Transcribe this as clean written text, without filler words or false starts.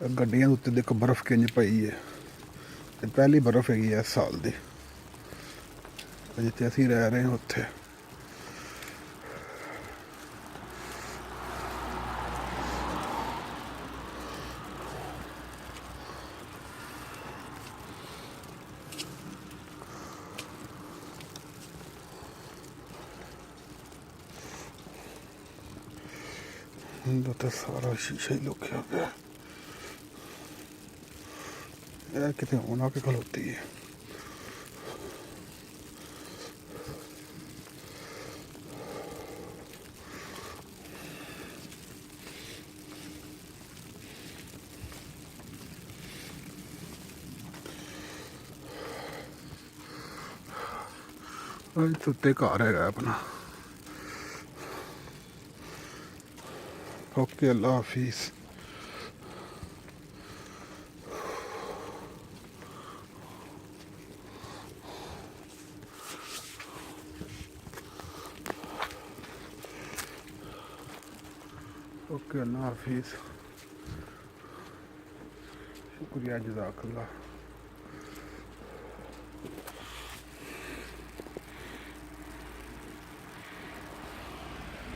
ਗੱਡੀਆਂ ਦੇ ਉੱਤੇ ਦੇਖੋ ਬਰਫ਼ ਕਿੰਝ ਪਈ ਹੈ। ਇਹ ਪਹਿਲੀ ਬਰਫ਼ ਹੈਗੀ ਹੈ ਇਸ ਸਾਲ ਦੀ, ਜਿੱਥੇ ਅਸੀਂ ਰਹਿ ਰਹੇ ਹਾਂ ਉੱਥੇ। ਇਹਦਾ ਤਾਂ ਸਾਰਾ ਸ਼ੀਸ਼ਾ ਹੀ ਲੁਕਿਆ ਪਿਆ। ਇਹ ਕਿਤੇ ਹੋਣਾ ਕਿ ਖਲੋਤੀ ਹੈ। ਇੱਥੇ ਉੱਤੇ ਘਰ ਹੈਗਾ ਆਪਣਾ। ਓਕੇ, ਅੱਲਾ ਹਾਫਿਜ਼। ओके, अल्लाह हाफिज़। शुक्रिया, जज़ाकल्लाह।